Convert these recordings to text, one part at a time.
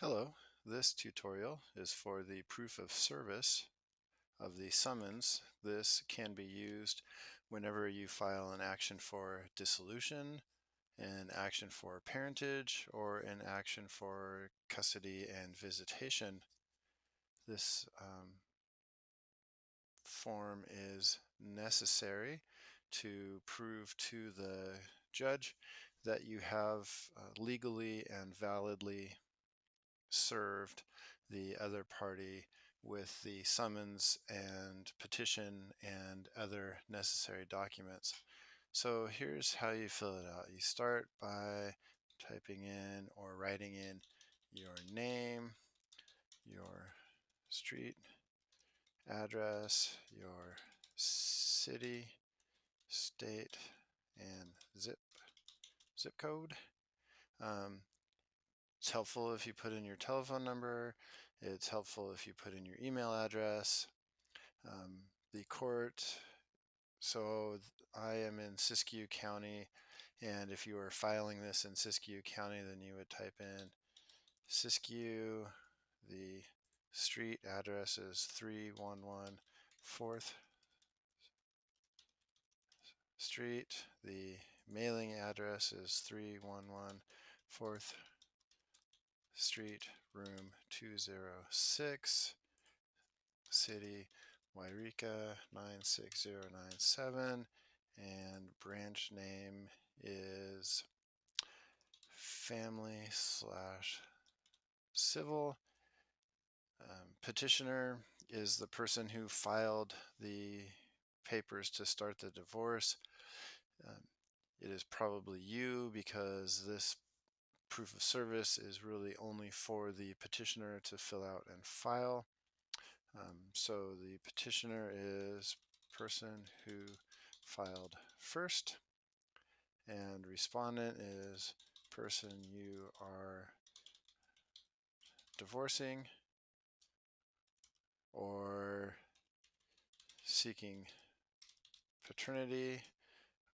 Hello, this tutorial is for the proof of service of the summons. This can be used whenever you file an action for dissolution, an action for parentage, or an action for custody and visitation. This form is necessary to prove to the judge that you have legally and validly served the other party with the summons and petition and other necessary documents. So here's how you fill it out. You start by typing in or writing in your name, your street address, your city, state, and zip code. Um, It's helpful if you put in your telephone number. It's helpful if you put in your email address. The court, so I am in Siskiyou County, and if you were filing this in Siskiyou County, then you would type in Siskiyou. The street address is 311 4th Street. The mailing address is 311 4th Street, room 206. City, Wairika 96097, and branch name is family/civil. Petitioner is the person who filed the papers to start the divorce. Um, it is probably you because this proof of service is really only for the petitioner to fill out and file. So the petitioner is person who filed first, and respondent is person you are divorcing or seeking paternity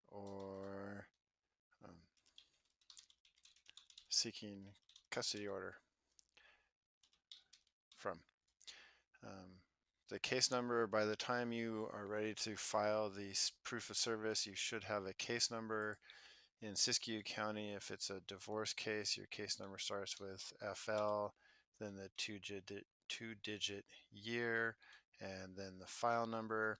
or um, seeking custody order from. Um, the case number, by the time you are ready to file the proof of service, you should have a case number. In Siskiyou County, if it's a divorce case, your case number starts with FL, then the two-digit year, and then the file number.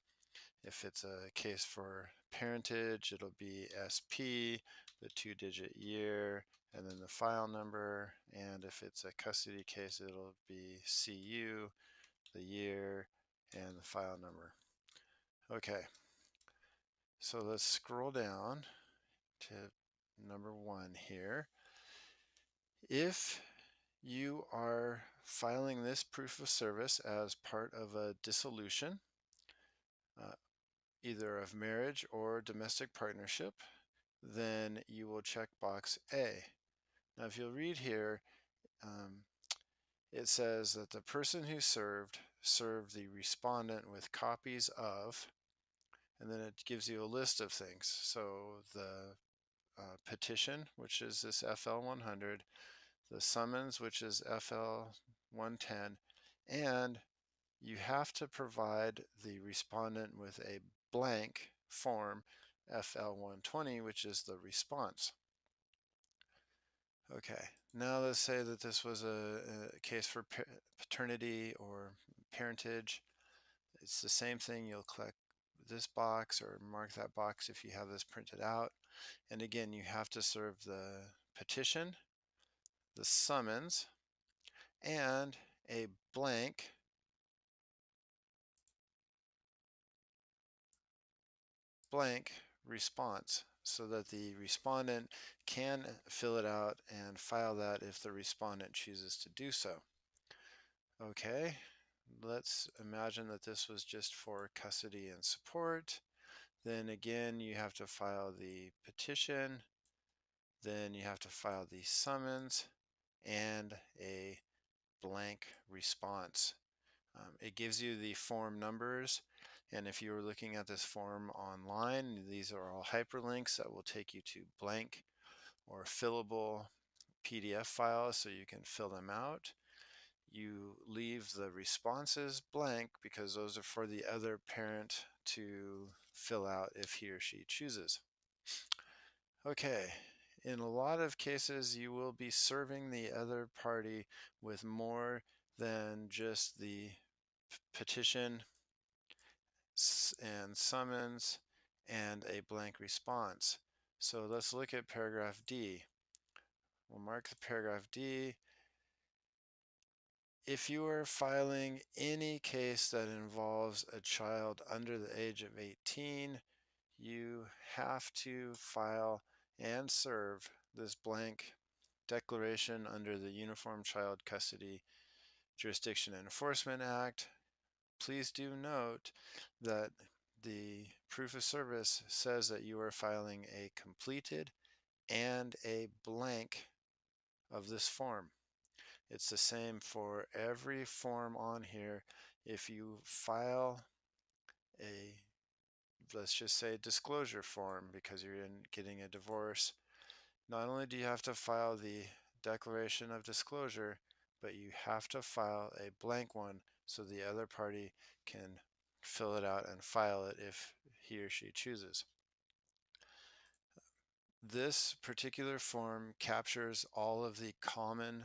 If it's a case for parentage, it'll be SP, the two-digit year, and then the file number. And if it's a custody case, it'll be CU, the year, and the file number. Okay, so let's scroll down to number 1 here. If you are filing this proof of service as part of a dissolution, uh, either of marriage or domestic partnership, then you will check box A. Now, if you'll read here, it says that the person who served the respondent with copies of, and then it gives you a list of things. So the petition, which is this FL-100, the summons, which is FL-110, and you have to provide the respondent with a blank form, FL-120, which is the response. Okay, now let's say that this was a case for paternity or parentage. It's the same thing. You'll click this box or mark that box if you have this printed out. And again, you have to serve the petition, the summons, and a blank response so that the respondent can fill it out and file that if the respondent chooses to do so. Okay, let's imagine that this was just for custody and support. Then again, you have to file the petition, then you have to file the summons and a blank response. It gives you the form numbers, and if you were looking at this form online, these are all hyperlinks that will take you to blank or fillable PDF files so you can fill them out. You leave the responses blank because those are for the other parent to fill out if he or she chooses. Okay, in a lot of cases you will be serving the other party with more than just the petition and summons and a blank response. So let's look at paragraph D. We'll mark the paragraph D. If you are filing any case that involves a child under the age of 18, you have to file and serve this blank declaration under the Uniform Child Custody Jurisdiction and Enforcement Act. Please do note that the proof of service says that you are filing a completed and a blank of this form. It's the same for every form on here. If you file a, let's just say, disclosure form because you're getting a divorce, not only do you have to file the declaration of disclosure, but you have to file a blank one so the other party can fill it out and file it if he or she chooses. This particular form captures all of the common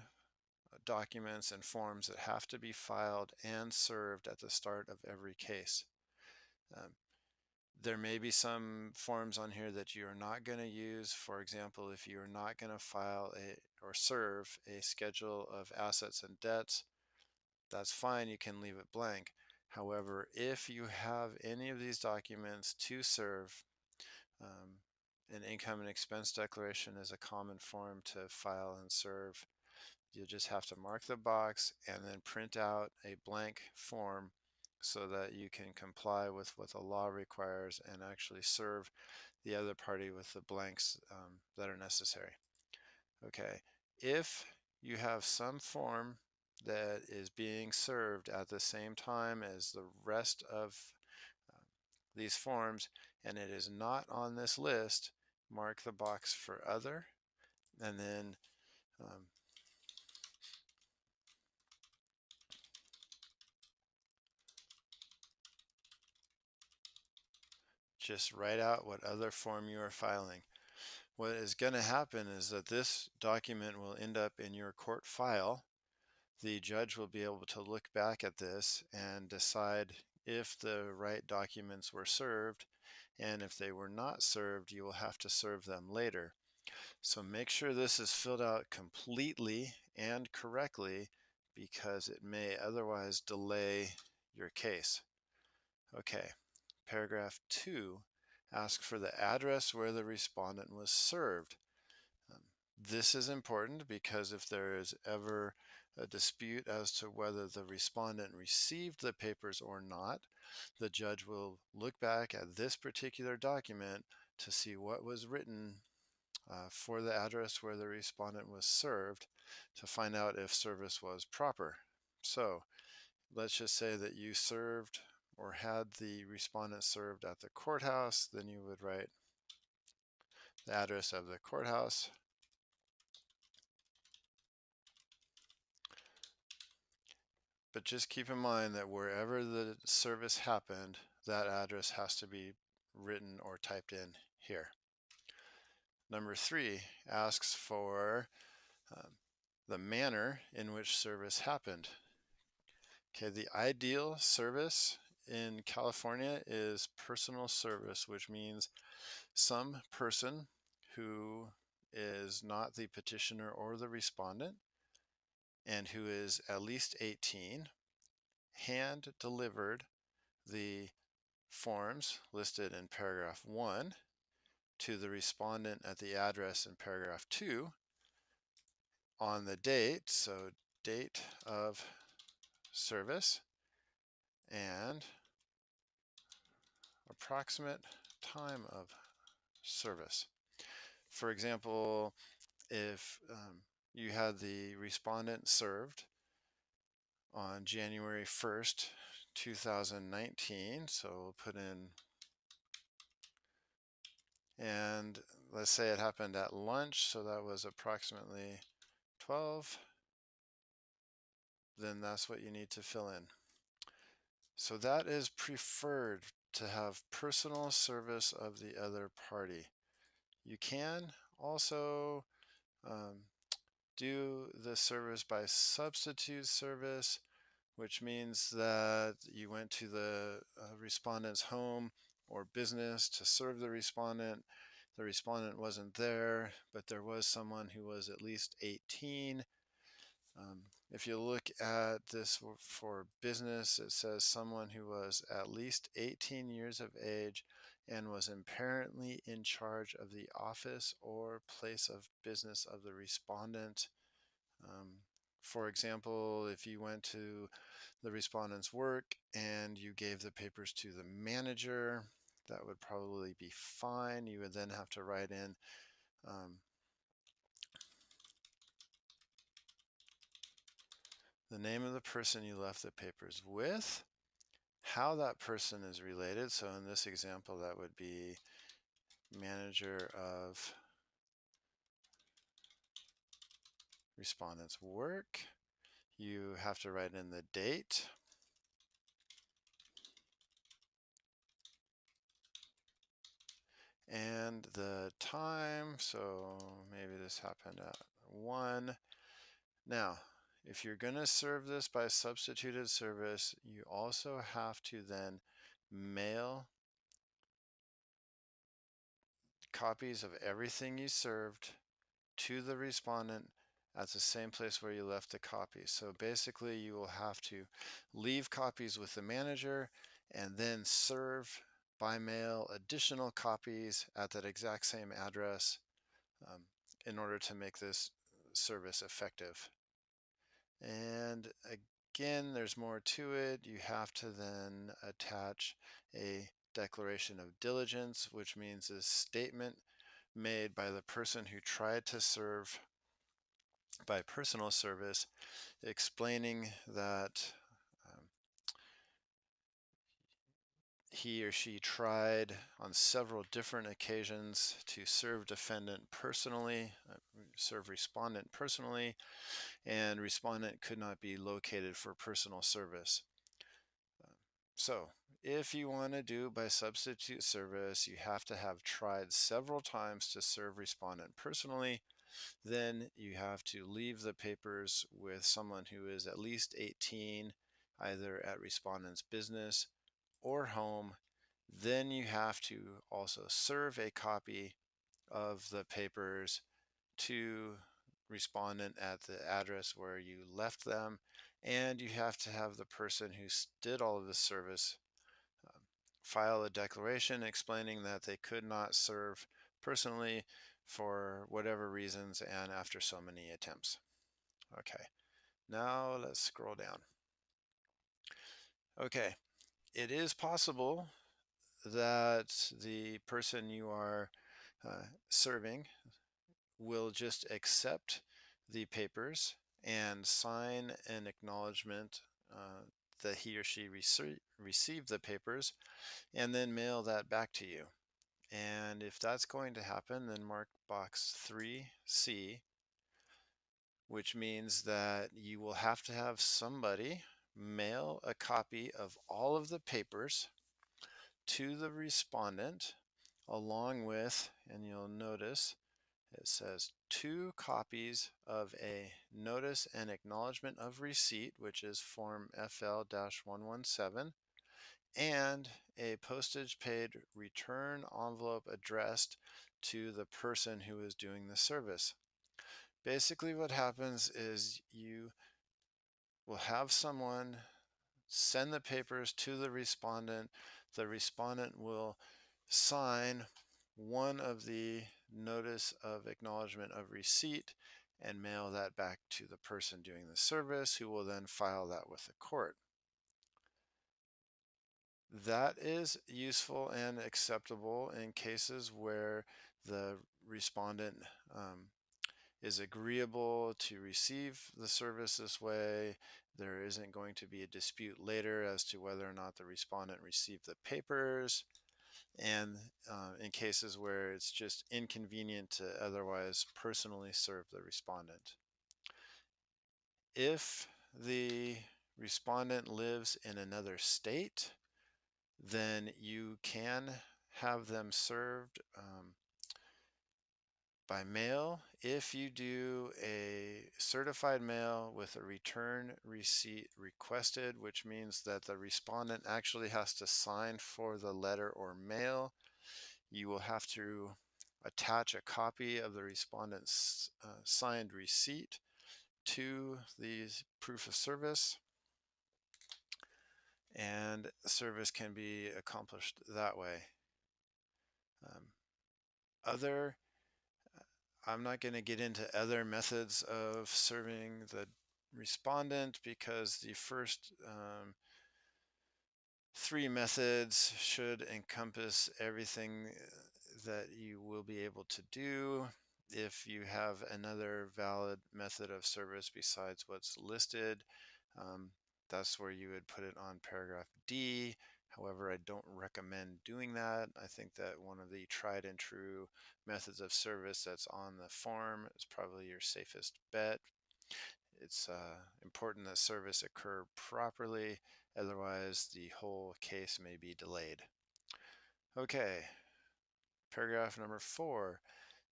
documents and forms that have to be filed and served at the start of every case. There may be some forms on here that you are not going to use. For example, if you are not going to file or serve a schedule of assets and debts, that's fine, you can leave it blank. However, if you have any of these documents to serve, an income and expense declaration is a common form to file and serve. You just have to mark the box and then print out a blank form so that you can comply with what the law requires and actually serve the other party with the blanks that are necessary. Okay, if you have some form that is being served at the same time as the rest of these forms and it is not on this list, mark the box for other and then just write out what other form you are filing. What is going to happen is that this document will end up in your court file. The judge will be able to look back at this and decide if the right documents were served, and if they were not served, you will have to serve them later. So make sure this is filled out completely and correctly because it may otherwise delay your case. Okay. Paragraph 2 asks for the address where the respondent was served. This is important because if there is ever a dispute as to whether the respondent received the papers or not, the judge will look back at this particular document to see what was written for the address where the respondent was served to find out if service was proper. So let's just say that you served or had the respondent served at the courthouse, then you would write the address of the courthouse. But just keep in mind that wherever the service happened, that address has to be written or typed in here. Number 3 asks for the manner in which service happened. Okay, the ideal service in California is personal service, which means some person who is not the petitioner or the respondent and who is at least 18 hand delivered the forms listed in paragraph 1 to the respondent at the address in paragraph 2 on the date, so date of service and approximate time of service. For example, if you had the respondent served on January 1st, 2019, so we'll put in, and let's say it happened at lunch, so that was approximately 12, then that's what you need to fill in. So that is preferred, to have personal service of the other party. You can also do the service by substitute service, which means that you went to the respondent's home or business to serve the respondent. The respondent wasn't there, but there was someone who was at least 18. If you look at this for business, it says someone who was at least 18 years of age and was apparently in charge of the office or place of business of the respondent. Um, for example, if you went to the respondent's work and you gave the papers to the manager, that would probably be fine. You would then have to write in the name of the person you left the papers with, how that person is related. So in this example, that would be manager of respondent's work. You have to write in the date. And the time, so maybe this happened at 1. Now, if you're going to serve this by substituted service, you also have to then mail copies of everything you served to the respondent at the same place where you left the copy. So basically you will have to leave copies with the manager and then serve by mail additional copies at that exact same address um, in order to make this service effective. And again, there's more to it. You have to then attach a declaration of diligence, which means a statement made by the person who tried to serve by personal service, explaining that he or she tried on several different occasions to serve defendant personally, serve respondent personally, and respondent could not be located for personal service. So if you want to do by substitute service, you have to have tried several times to serve respondent personally. Then you have to leave the papers with someone who is at least 18, either at respondent's business or home. Then you have to also serve a copy of the papers to respondent at the address where you left them. And you have to have the person who did all of this service file a declaration explaining that they could not serve personally for whatever reasons and after so many attempts. Okay, now let's scroll down. Okay, it is possible that the person you are serving will just accept the papers and sign an acknowledgement that he or she received the papers and then mail that back to you. And if that's going to happen, then mark box 3C, which means that you will have to have somebody mail a copy of all of the papers to the respondent along with, and you'll notice it says 2 copies of a notice and acknowledgement of receipt, which is form FL-117, and a postage paid return envelope addressed to the person who is doing the service. Basically what happens is you will have someone send the papers to the respondent. The respondent will sign one of the notice of acknowledgement of receipt and mail that back to the person doing the service, who will then file that with the court. That is useful and acceptable in cases where the respondent is agreeable to receive the service this way. There isn't going to be a dispute later as to whether or not the respondent received the papers, and in cases where it's just inconvenient to otherwise personally serve the respondent. If the respondent lives in another state, then you can have them served by mail if you do a certified mail with a return receipt requested, which means that the respondent actually has to sign for the letter or mail. You will have to attach a copy of the respondent's signed receipt to the proof of service, and service can be accomplished that way. Um, other I'm not going to get into other methods of serving the respondent because the first three methods should encompass everything that you will be able to do. If you have another valid method of service besides what's listed, um, that's where you would put it on paragraph D. However, I don't recommend doing that. I think that one of the tried and true methods of service that's on the form is probably your safest bet. It's important that service occur properly, otherwise the whole case may be delayed. Okay, paragraph number 4.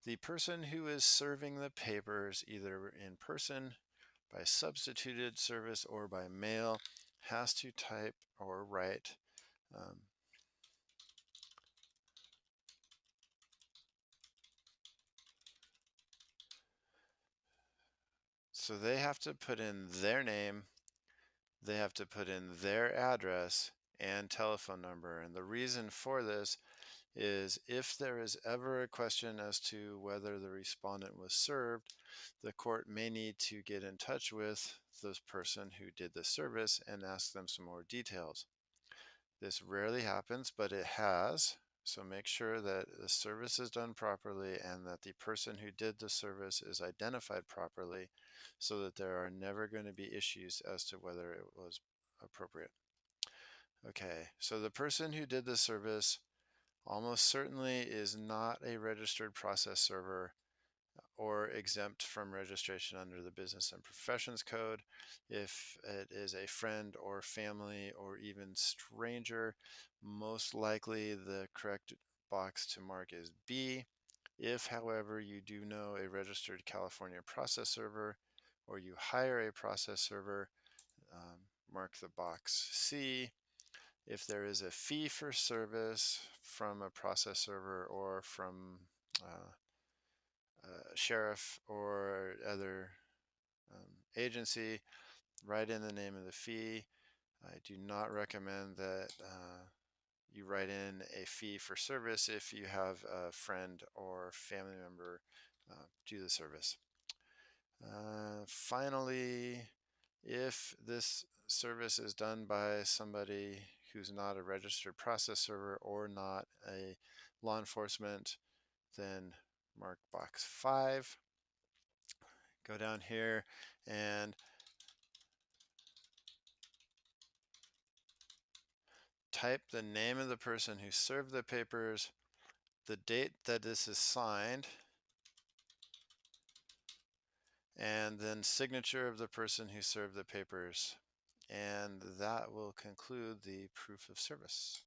The person who is serving the papers, either in person, by substituted service, or by mail, has to type or write so they have to put in their name, they have to put in their address and telephone number. And the reason for this is if there is ever a question as to whether the respondent was served, the court may need to get in touch with this person who did the service and ask them some more details. This rarely happens, but it has. So make sure that the service is done properly and that the person who did the service is identified properly so that there are never going to be issues as to whether it was appropriate. Okay, so the person who did the service almost certainly is not a registered process server or exempt from registration under the Business and Professions Code. If it is a friend or family or even stranger, most likely the correct box to mark is B. If, however, you do know a registered California process server or you hire a process server, mark the box C. If there is a fee for service from a process server or from sheriff or other agency, write in the name of the fee. I do not recommend that you write in a fee for service if you have a friend or family member do the service. Finally, if this service is done by somebody who's not a registered process server or not a law enforcement, then mark box 5. Go down here and type the name of the person who served the papers, the date that this is signed, and then signature of the person who served the papers. And that will conclude the proof of service.